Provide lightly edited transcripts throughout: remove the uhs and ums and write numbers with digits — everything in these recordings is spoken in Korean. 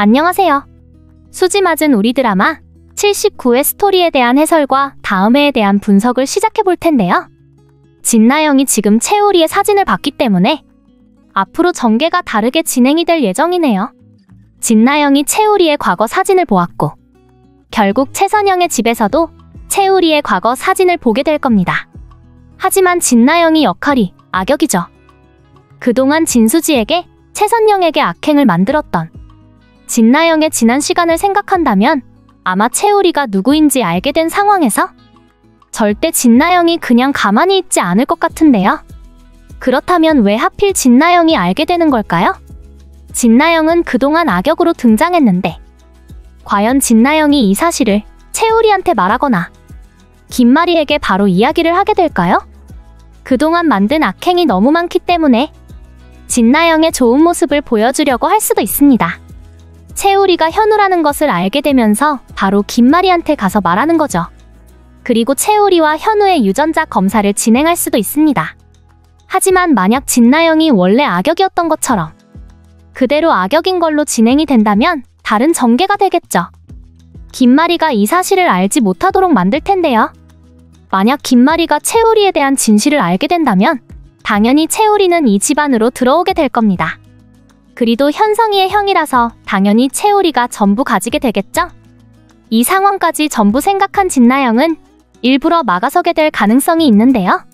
안녕하세요. 수지 맞은 우리 드라마 79회 스토리에 대한 해설과 다음 회에 대한 분석을 시작해 볼 텐데요. 진나영이 지금 채우리의 사진을 봤기 때문에 앞으로 전개가 다르게 진행이 될 예정이네요. 진나영이 채우리의 과거 사진을 보았고 결국 최선영의 집에서도 채우리의 과거 사진을 보게 될 겁니다. 하지만 진나영이 역할이 악역이죠. 그동안 진수지에게 최선영에게 악행을 만들었던 진나영의 지난 시간을 생각한다면 아마 채우리가 누구인지 알게 된 상황에서 절대 진나영이 그냥 가만히 있지 않을 것 같은데요. 그렇다면 왜 하필 진나영이 알게 되는 걸까요? 진나영은 그동안 악역으로 등장했는데 과연 진나영이 이 사실을 채우리한테 말하거나 김마리에게 바로 이야기를 하게 될까요? 그동안 만든 악행이 너무 많기 때문에 진나영의 좋은 모습을 보여주려고 할 수도 있습니다. 채우리가 현우라는 것을 알게 되면서 바로 김마리한테 가서 말하는 거죠. 그리고 채우리와 현우의 유전자 검사를 진행할 수도 있습니다. 하지만 만약 진나영이 원래 악역이었던 것처럼 그대로 악역인 걸로 진행이 된다면 다른 전개가 되겠죠. 김마리가 이 사실을 알지 못하도록 만들 텐데요. 만약 김마리가 채우리에 대한 진실을 알게 된다면 당연히 채우리는 이 집안으로 들어오게 될 겁니다. 그리도 현성이의 형이라서 당연히 채우리가 전부 가지게 되겠죠? 이 상황까지 전부 생각한 진나영은 일부러 막아서게 될 가능성이 있는데요.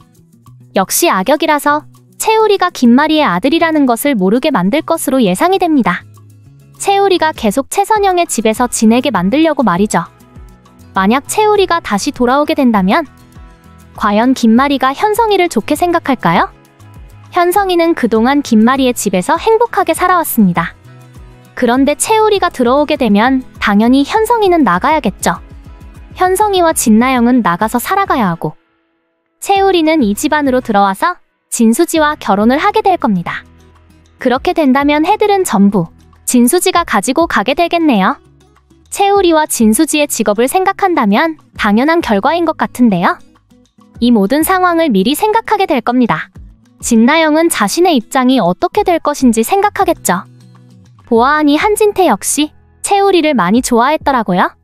역시 악역이라서 채우리가 김마리의 아들이라는 것을 모르게 만들 것으로 예상이 됩니다. 채우리가 계속 최선영의 집에서 지내게 만들려고 말이죠. 만약 채우리가 다시 돌아오게 된다면 과연 김마리가 현성이를 좋게 생각할까요? 현성이는 그동안 김마리의 집에서 행복하게 살아왔습니다. 그런데 채우리가 들어오게 되면 당연히 현성이는 나가야겠죠. 현성이와 진나영은 나가서 살아가야 하고 채우리는 이 집안으로 들어와서 진수지와 결혼을 하게 될 겁니다. 그렇게 된다면 해들은 전부 진수지가 가지고 가게 되겠네요. 채우리와 진수지의 직업을 생각한다면 당연한 결과인 것 같은데요. 이 모든 상황을 미리 생각하게 될 겁니다. 진나영은 자신의 입장이 어떻게 될 것인지 생각하겠죠. 보아하니 한진태 역시 채우리를 많이 좋아했더라고요.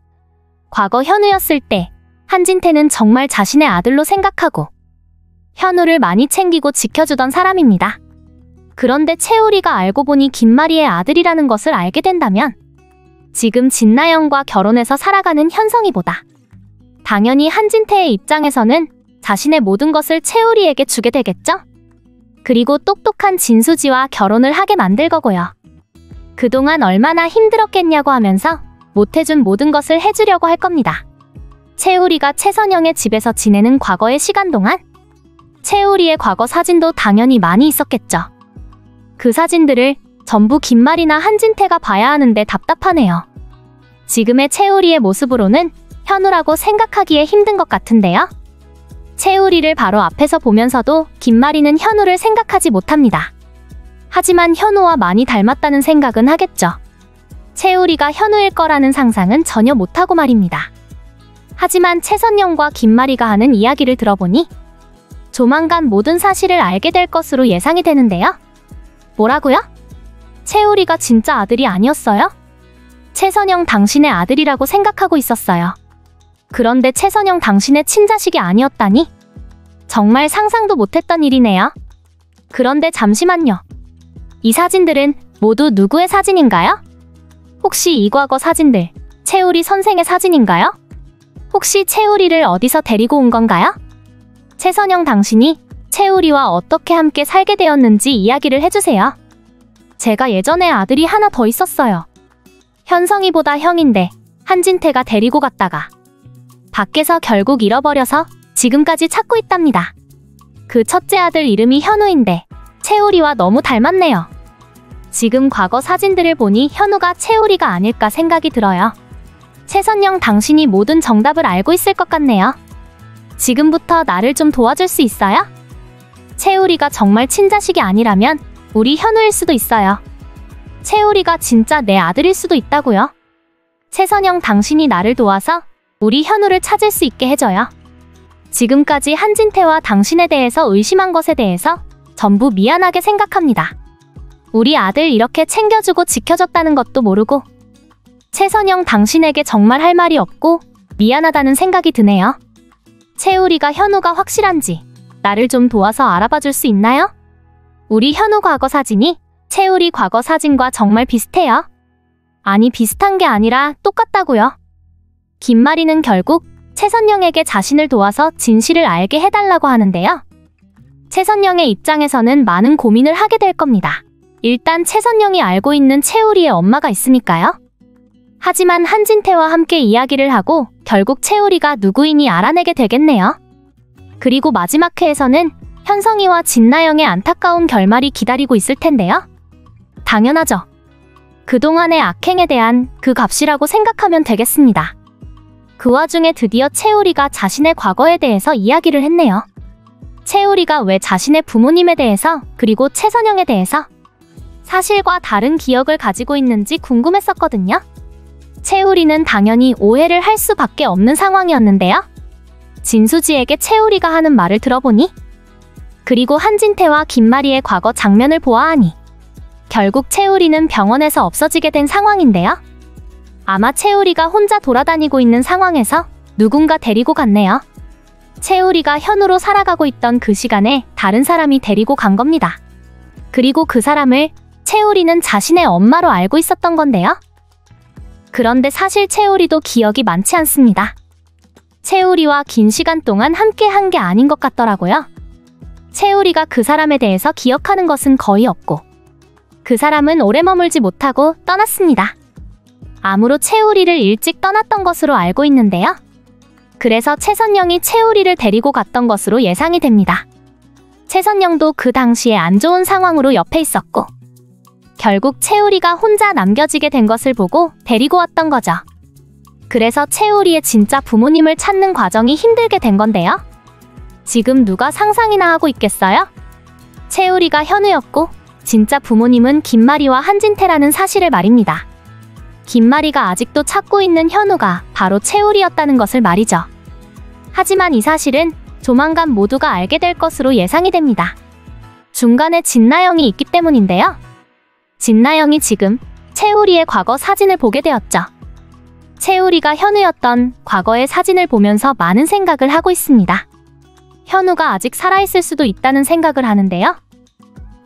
과거 현우였을 때 한진태는 정말 자신의 아들로 생각하고 현우를 많이 챙기고 지켜주던 사람입니다. 그런데 채우리가 알고 보니 김마리의 아들이라는 것을 알게 된다면 지금 진나영과 결혼해서 살아가는 현성이보다 당연히 한진태의 입장에서는 자신의 모든 것을 채우리에게 주게 되겠죠? 그리고 똑똑한 진수지와 결혼을 하게 만들 거고요. 그동안 얼마나 힘들었겠냐고 하면서 못해준 모든 것을 해주려고 할 겁니다. 채우리가 최선영의 집에서 지내는 과거의 시간 동안 채우리의 과거 사진도 당연히 많이 있었겠죠. 그 사진들을 전부 김마리나 한진태가 봐야 하는데 답답하네요. 지금의 채우리의 모습으로는 현우라고 생각하기에 힘든 것 같은데요. 채우리를 바로 앞에서 보면서도 김마리는 현우를 생각하지 못합니다. 하지만 현우와 많이 닮았다는 생각은 하겠죠. 채우리가 현우일 거라는 상상은 전혀 못하고 말입니다. 하지만 최선영과 김마리가 하는 이야기를 들어보니 조만간 모든 사실을 알게 될 것으로 예상이 되는데요. 뭐라고요? 채우리가 진짜 아들이 아니었어요? 최선영 당신의 아들이라고 생각하고 있었어요. 그런데 최선영 당신의 친자식이 아니었다니? 정말 상상도 못했던 일이네요. 그런데 잠시만요. 이 사진들은 모두 누구의 사진인가요? 혹시 이 과거 사진들 채우리 선생의 사진인가요? 혹시 채우리를 어디서 데리고 온 건가요? 최선영 당신이 채우리와 어떻게 함께 살게 되었는지 이야기를 해주세요. 제가 예전에 아들이 하나 더 있었어요. 현성이보다 형인데 한진태가 데리고 갔다가 밖에서 결국 잃어버려서 지금까지 찾고 있답니다. 그 첫째 아들 이름이 현우인데 채우리와 너무 닮았네요. 지금 과거 사진들을 보니 현우가 채우리가 아닐까 생각이 들어요. 최선영 당신이 모든 정답을 알고 있을 것 같네요. 지금부터 나를 좀 도와줄 수 있어요? 채우리가 정말 친자식이 아니라면 우리 현우일 수도 있어요. 채우리가 진짜 내 아들일 수도 있다고요. 최선영 당신이 나를 도와서 우리 현우를 찾을 수 있게 해줘요. 지금까지 한진태와 당신에 대해서 의심한 것에 대해서 전부 미안하게 생각합니다. 우리 아들 이렇게 챙겨주고 지켜줬다는 것도 모르고 최선영 당신에게 정말 할 말이 없고 미안하다는 생각이 드네요. 채우리가 현우가 확실한지 나를 좀 도와서 알아봐 줄 수 있나요? 우리 현우 과거 사진이 채우리 과거 사진과 정말 비슷해요. 아니 비슷한 게 아니라 똑같다고요. 김마리는 결국 최선영에게 자신을 도와서 진실을 알게 해달라고 하는데요. 최선영의 입장에서는 많은 고민을 하게 될 겁니다. 일단 최선영이 알고 있는 채우리의 엄마가 있으니까요. 하지만 한진태와 함께 이야기를 하고 결국 채우리가 누구인지 알아내게 되겠네요. 그리고 마지막 회에서는 현성이와 진나영의 안타까운 결말이 기다리고 있을 텐데요. 당연하죠. 그동안의 악행에 대한 그 값이라고 생각하면 되겠습니다. 그 와중에 드디어 채우리가 자신의 과거에 대해서 이야기를 했네요. 채우리가 왜 자신의 부모님에 대해서 그리고 최선영에 대해서 사실과 다른 기억을 가지고 있는지 궁금했었거든요. 채우리는 당연히 오해를 할 수밖에 없는 상황이었는데요. 진수지에게 채우리가 하는 말을 들어보니 그리고 한진태와 김마리의 과거 장면을 보아하니 결국 채우리는 병원에서 없어지게 된 상황인데요. 아마 채우리가 혼자 돌아다니고 있는 상황에서 누군가 데리고 갔네요. 채우리가 현우로 살아가고 있던 그 시간에 다른 사람이 데리고 간 겁니다. 그리고 그 사람을 채우리는 자신의 엄마로 알고 있었던 건데요. 그런데 사실 채우리도 기억이 많지 않습니다. 채우리와 긴 시간 동안 함께 한 게 아닌 것 같더라고요. 채우리가 그 사람에 대해서 기억하는 것은 거의 없고 그 사람은 오래 머물지 못하고 떠났습니다. 암으로 채우리를 일찍 떠났던 것으로 알고 있는데요. 그래서 최선영이 채우리를 데리고 갔던 것으로 예상이 됩니다. 최선영도 그 당시에 안 좋은 상황으로 옆에 있었고 결국 채우리가 혼자 남겨지게 된 것을 보고 데리고 왔던 거죠. 그래서 채우리의 진짜 부모님을 찾는 과정이 힘들게 된 건데요. 지금 누가 상상이나 하고 있겠어요? 채우리가 현우였고 진짜 부모님은 김마리와 한진태라는 사실을 말입니다. 김마리가 아직도 찾고 있는 현우가 바로 채우리였다는 것을 말이죠. 하지만 이 사실은 조만간 모두가 알게 될 것으로 예상이 됩니다. 중간에 진나영이 있기 때문인데요. 진나영이 지금 채우리의 과거 사진을 보게 되었죠. 채우리가 현우였던 과거의 사진을 보면서 많은 생각을 하고 있습니다. 현우가 아직 살아있을 수도 있다는 생각을 하는데요.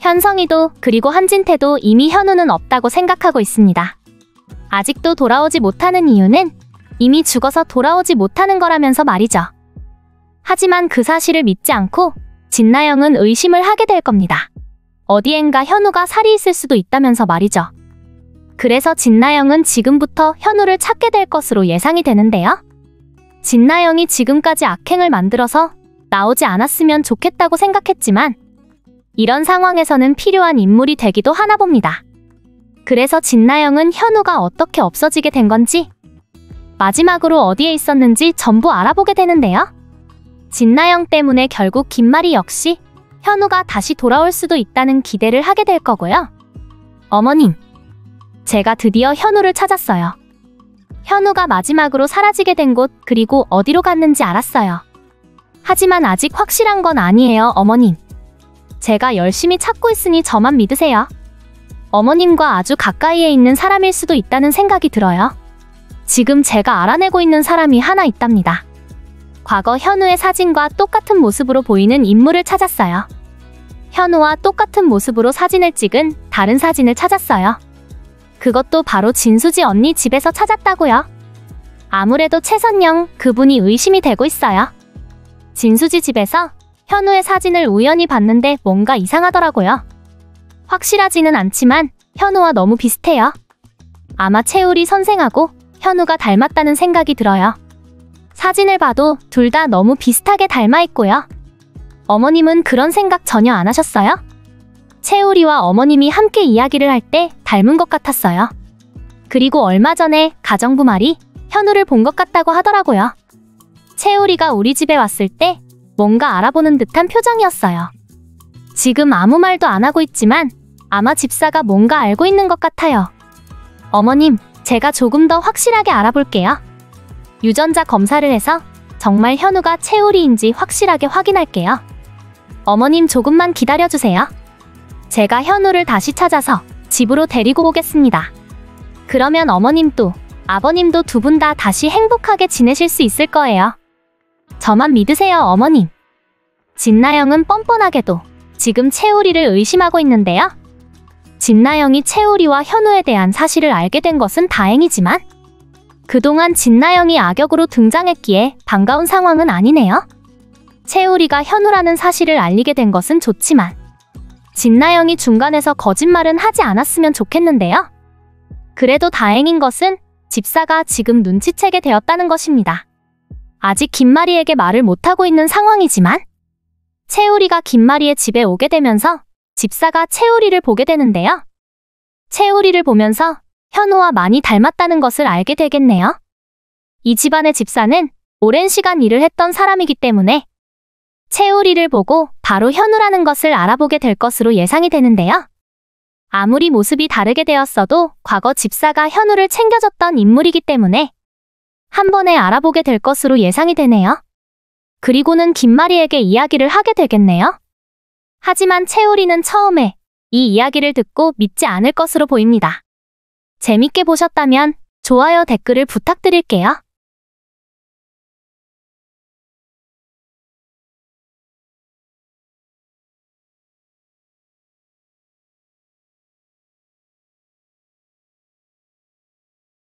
현성이도 그리고 한진태도 이미 현우는 없다고 생각하고 있습니다. 아직도 돌아오지 못하는 이유는 이미 죽어서 돌아오지 못하는 거라면서 말이죠. 하지만 그 사실을 믿지 않고 진나영은 의심을 하게 될 겁니다. 어디엔가 현우가 살이 있을 수도 있다면서 말이죠. 그래서 진나영은 지금부터 현우를 찾게 될 것으로 예상이 되는데요. 진나영이 지금까지 악행을 만들어서 나오지 않았으면 좋겠다고 생각했지만 이런 상황에서는 필요한 인물이 되기도 하나 봅니다. 그래서 진나영은 현우가 어떻게 없어지게 된 건지 마지막으로 어디에 있었는지 전부 알아보게 되는데요. 진나영 때문에 결국 김마리 역시 현우가 다시 돌아올 수도 있다는 기대를 하게 될 거고요. 어머님, 제가 드디어 현우를 찾았어요. 현우가 마지막으로 사라지게 된 곳 그리고 어디로 갔는지 알았어요. 하지만 아직 확실한 건 아니에요, 어머님. 제가 열심히 찾고 있으니 저만 믿으세요. 어머님과 아주 가까이에 있는 사람일 수도 있다는 생각이 들어요. 지금 제가 알아내고 있는 사람이 하나 있답니다. 과거 현우의 사진과 똑같은 모습으로 보이는 인물을 찾았어요. 현우와 똑같은 모습으로 사진을 찍은 다른 사진을 찾았어요. 그것도 바로 진수지 언니 집에서 찾았다고요. 아무래도 최선영 그분이 의심이 되고 있어요. 진수지 집에서 현우의 사진을 우연히 봤는데 뭔가 이상하더라고요. 확실하지는 않지만 현우와 너무 비슷해요. 아마 채우리 선생하고 현우가 닮았다는 생각이 들어요. 사진을 봐도 둘 다 너무 비슷하게 닮아 있고요. 어머님은 그런 생각 전혀 안 하셨어요? 채우리와 어머님이 함께 이야기를 할 때 닮은 것 같았어요. 그리고 얼마 전에 가정부 말이 현우를 본 것 같다고 하더라고요. 채우리가 우리 집에 왔을 때 뭔가 알아보는 듯한 표정이었어요. 지금 아무 말도 안 하고 있지만 아마 집사가 뭔가 알고 있는 것 같아요. 어머님, 제가 조금 더 확실하게 알아볼게요. 유전자 검사를 해서 정말 현우가 채우리인지 확실하게 확인할게요. 어머님 조금만 기다려주세요. 제가 현우를 다시 찾아서 집으로 데리고 오겠습니다. 그러면 어머님도 아버님도 두 분 다 다시 행복하게 지내실 수 있을 거예요. 저만 믿으세요, 어머님. 진나영은 뻔뻔하게도 지금 채우리를 의심하고 있는데요. 진나영이 채우리와 현우에 대한 사실을 알게 된 것은 다행이지만 그동안 진나영이 악역으로 등장했기에 반가운 상황은 아니네요. 채우리가 현우라는 사실을 알리게 된 것은 좋지만 진나영이 중간에서 거짓말은 하지 않았으면 좋겠는데요. 그래도 다행인 것은 집사가 지금 눈치채게 되었다는 것입니다. 아직 김마리에게 말을 못하고 있는 상황이지만 채우리가 김마리의 집에 오게 되면서 집사가 채우리를 보게 되는데요. 채우리를 보면서 현우와 많이 닮았다는 것을 알게 되겠네요. 이 집안의 집사는 오랜 시간 일을 했던 사람이기 때문에 채우리를 보고 바로 현우라는 것을 알아보게 될 것으로 예상이 되는데요. 아무리 모습이 다르게 되었어도 과거 집사가 현우를 챙겨줬던 인물이기 때문에 한 번에 알아보게 될 것으로 예상이 되네요. 그리고는 김마리에게 이야기를 하게 되겠네요. 하지만 채우리는 처음에 이 이야기를 듣고 믿지 않을 것으로 보입니다. 재밌게 보셨다면 좋아요, 댓글을 부탁드릴게요.